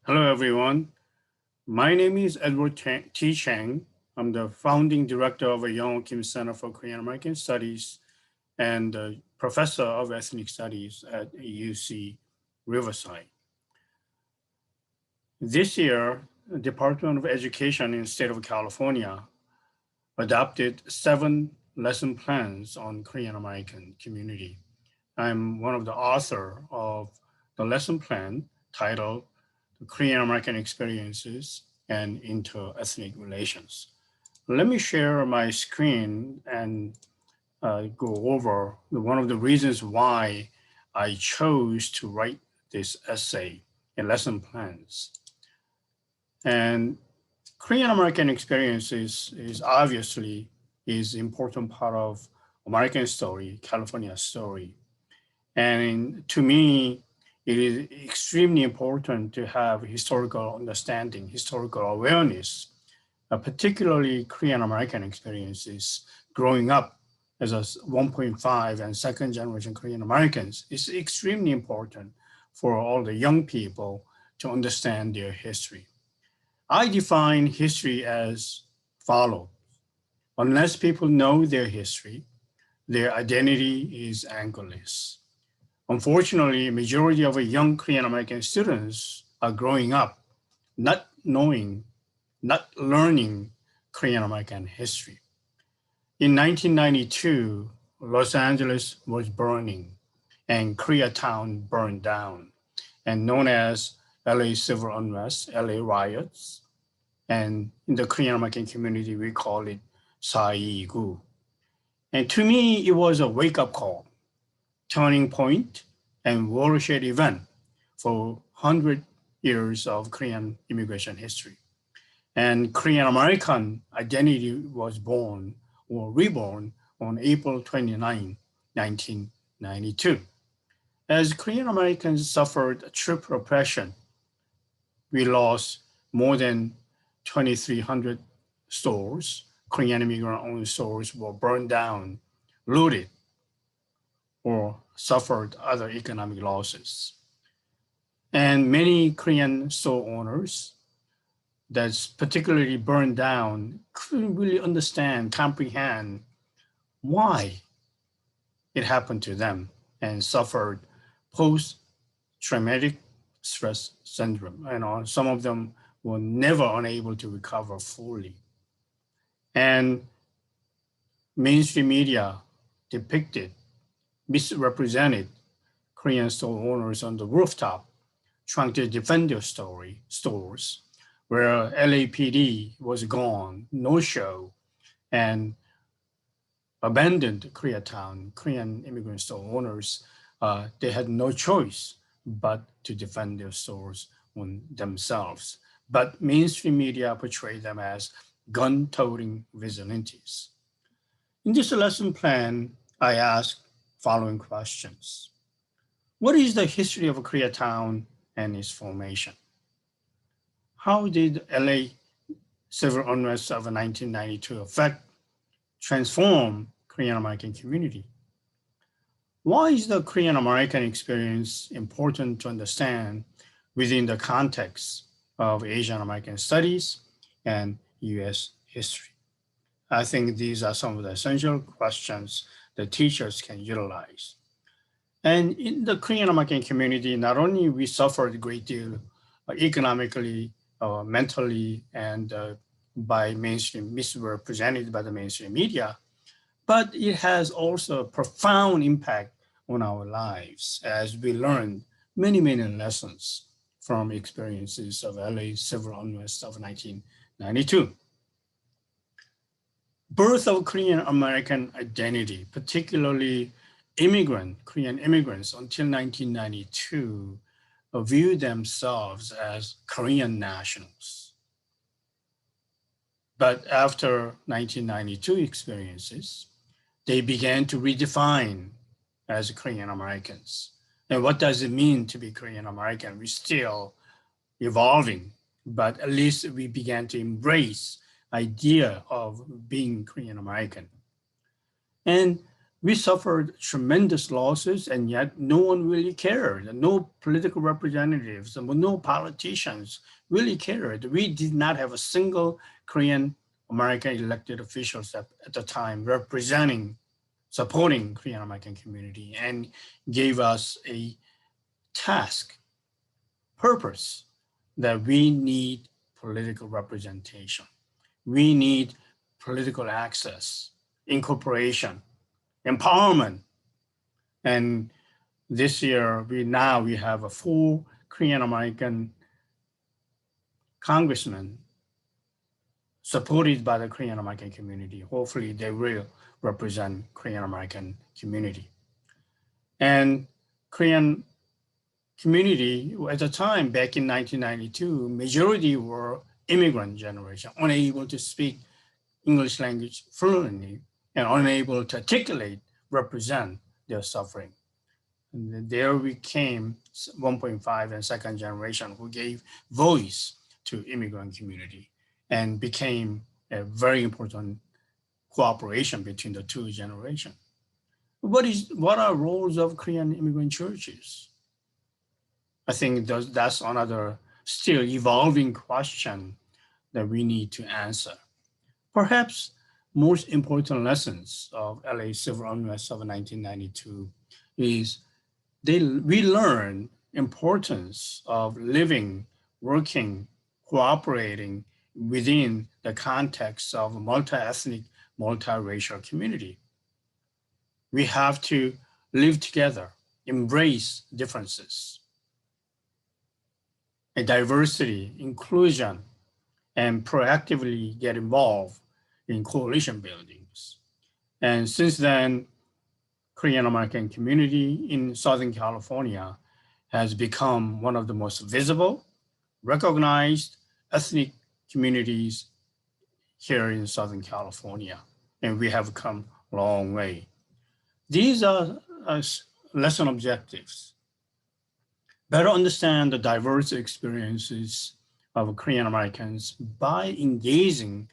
Hello, everyone. My name is Edward T. Chang. I'm the founding director of a Young Kim Center for Korean American Studies and professor of ethnic studies at UC Riverside. This year, the Department of Education in the state of California adopted 7 lesson plans on Korean American community. I'm one of the author of the lesson plan titled The Korean American Experiences and Inter-Ethnic Relations. Let me share my screen and go over one of the reasons why I chose to write this essay in lesson plans. And Korean American experiences is obviously is important part of American story, California story. And to me, it is extremely important to have historical understanding, historical awareness, particularly Korean American experiences growing up as a 1.5 and second generation Korean Americans. It's extremely important for all the young people to understand their history. I define history as follows. Unless people know their history, their identity is anchorless. Unfortunately, a majority of young Korean American students are growing up not knowing, not learning Korean American history. In 1992, Los Angeles was burning and Koreatown burned down, and known as LA civil unrest, LA riots. And in the Korean American community, we call it Saigu. And to me, it was a wake-up call, turning point, and watershed event for 100 years of Korean immigration history. And Korean American identity was born or reborn on April 29, 1992. As Korean Americans suffered triple oppression, we lost more than 2,300 stores. Korean immigrant-owned stores were burned down, looted, or suffered other economic losses. And many Korean store owners that's particularly burned down couldn't really understand, comprehend why it happened to them and suffered post-traumatic stress syndrome. Some of them were never unable to recover fully. And mainstream media depicted, misrepresented Korean store owners on the rooftop trying to defend their stores, where LAPD was gone, no show, and abandoned Koreatown. Korean immigrant store owners, they had no choice but to defend their stores on themselves. But mainstream media portrayed them as gun-toting vigilantes. In this lesson plan, I asked following questions. What is the history of Koreatown and its formation? How did LA civil unrest of 1992 affect, transform Korean American community? Why is the Korean American experience important to understand within the context of Asian American studies and US history? I think these are some of the essential questions that teachers can utilize. And in the Korean American community, not only we suffered a great deal economically, mentally, and by mainstream, misrepresented by the mainstream media, but it has also a profound impact on our lives as we learned many, many lessons from experiences of LA civil unrest of 1992. Birth of Korean American identity, particularly Korean immigrants until 1992 viewed themselves as Korean nationals. But after 1992 experiences, they began to redefine as Korean Americans. And what does it mean to be Korean American? We're still evolving, but at least we began to embrace idea of being Korean American. And We suffered tremendous losses, and yet no one really cared. No political representatives, no politicians really cared. We did not have a single Korean American elected officials at the time representing, supporting Korean American community, and gave us a task, purpose, that we need political representation. We need political access, incorporation, empowerment. And this year, we have a full Korean American congressman supported by the Korean American community. Hopefully they will represent Korean American community. And Korean community at the time, back in 1992, majority were immigrant generation, unable to speak English language fluently and unable to articulate, represent their suffering. And there we came 1.5 and second generation who gave voice to immigrant community and became a very important cooperation between the two generations. What are roles of Korean immigrant churches? I think that's another still evolving question that we need to answer. Perhaps most important lessons of LA civil unrest of 1992 is we learn importance of living, working, cooperating within the context of a multi-ethnic, multiracial community. We have to live together, embrace differences, a diversity, inclusion, and proactively get involved in coalition buildings. And since then, Korean American community in Southern California has become one of the most visible, recognized ethnic communities here in Southern California, and we have come a long way. These are lesson objectives. Better understand the diverse experiences of Korean Americans by engaging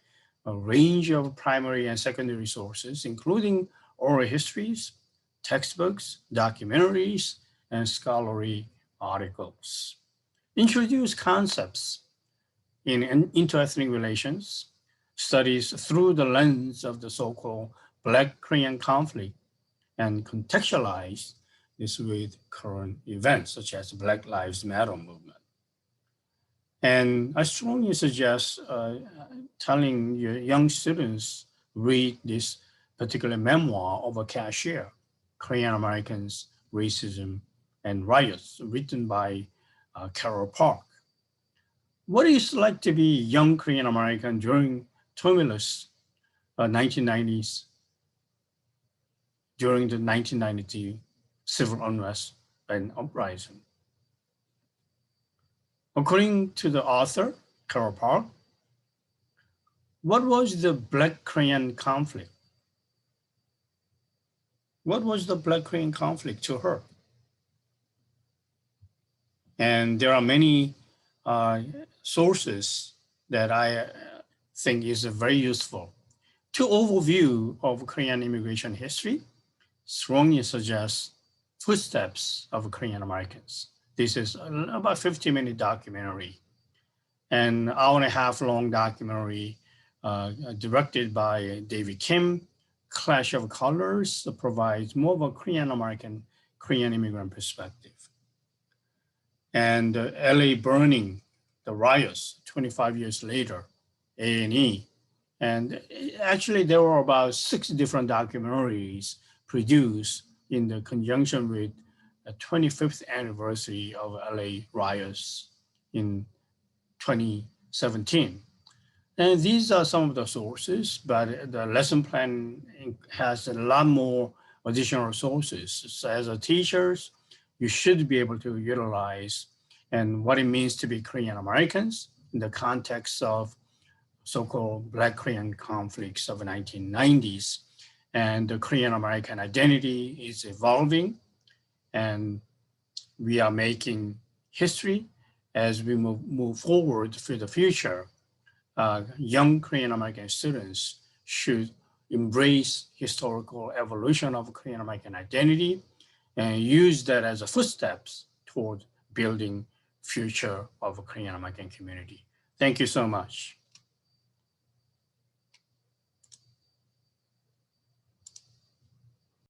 a range of primary and secondary sources, including oral histories, textbooks, documentaries, and scholarly articles. Introduce concepts in interethnic relations, studies through the lens of the so-called Black Korean conflict, and contextualize this with current events such as the Black Lives Matter movement. And I strongly suggest telling your young students read this particular memoir of a cashier, Korean Americans, Racism, and Riots, written by Carol Park. What is it like to be young Korean American during tumultuous 1990s, during the 1992 civil unrest and uprising? According to the author, Carol Park, what was the Black Korean conflict? What was the Black Korean conflict to her? And there are many sources that I think is very useful. To overview of Korean immigration history, strongly suggest Footsteps of Korean Americans. This is about 50-minute documentary, an hour and a half long documentary directed by David Kim. Clash of Colors provides more of a Korean American, Korean immigrant perspective. And LA Burning, the riots 25 years later, A&E. And actually there were about 6 different documentaries produced in the conjunction with the 25th anniversary of LA riots in 2017. And these are some of the sources, but the lesson plan has a lot more additional sources. So as a teachers, you should be able to utilize and what it means to be Korean Americans in the context of so-called Black Korean conflicts of the 1990s. And the Korean American identity is evolving, and we are making history as we move forward for the future. Young Korean American students should embrace historical evolution of Korean American identity and use that as a footsteps toward building future of a Korean American community. Thank you so much.